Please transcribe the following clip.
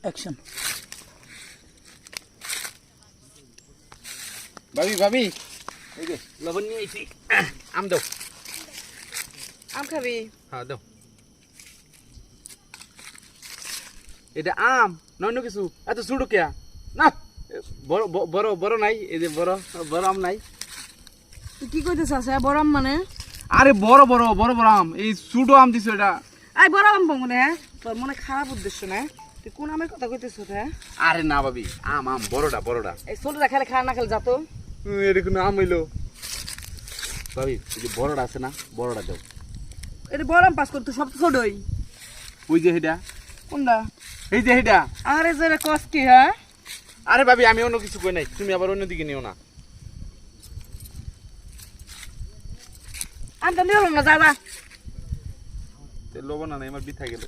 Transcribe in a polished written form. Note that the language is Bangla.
অ্যাকশন। ভাবি ভাবি এই যে লবণ নিয়ে আইছি, আম দাও। আম খাবি? হ্যাঁ দাও। এটা আম নয় না কিছু, এত ছোট কে না? বড় বড় বড় নাই, এই যে বড় বড় আম নাই। তুই কি কইতেছস? বড় আম মানে? আরে বড় বড় বড় বড় আম, এই ছোট আম দিছো এটা। আই বড় আম পাবো না? তোর মনে খারাপ উদ্দেশ্য না? তুই কোন আমের কথা কইতেছস? হ্যাঁ, আরে না ভাবি, আম আম বড়টা বড়টা। এই ছোটটা খেলে খা, না খেলে যাতো। এটা কোনো আম হইলো? ভাবি এই যে বড়টা আছে না, বড়টা দাও। এটা বড় আম পাস করতে সব তো ছোটই। ওই যে এটা, কোনটা? এই যে এটা। আরে যে কস কি? হ্যাঁ, আরে ভাবি আমি অন্য কিছু কই নাই, তুমি আবার অন্যদিকে নিও না। আমটা নিলাম না, যা যা। লবণ না আমার বিথা গেল।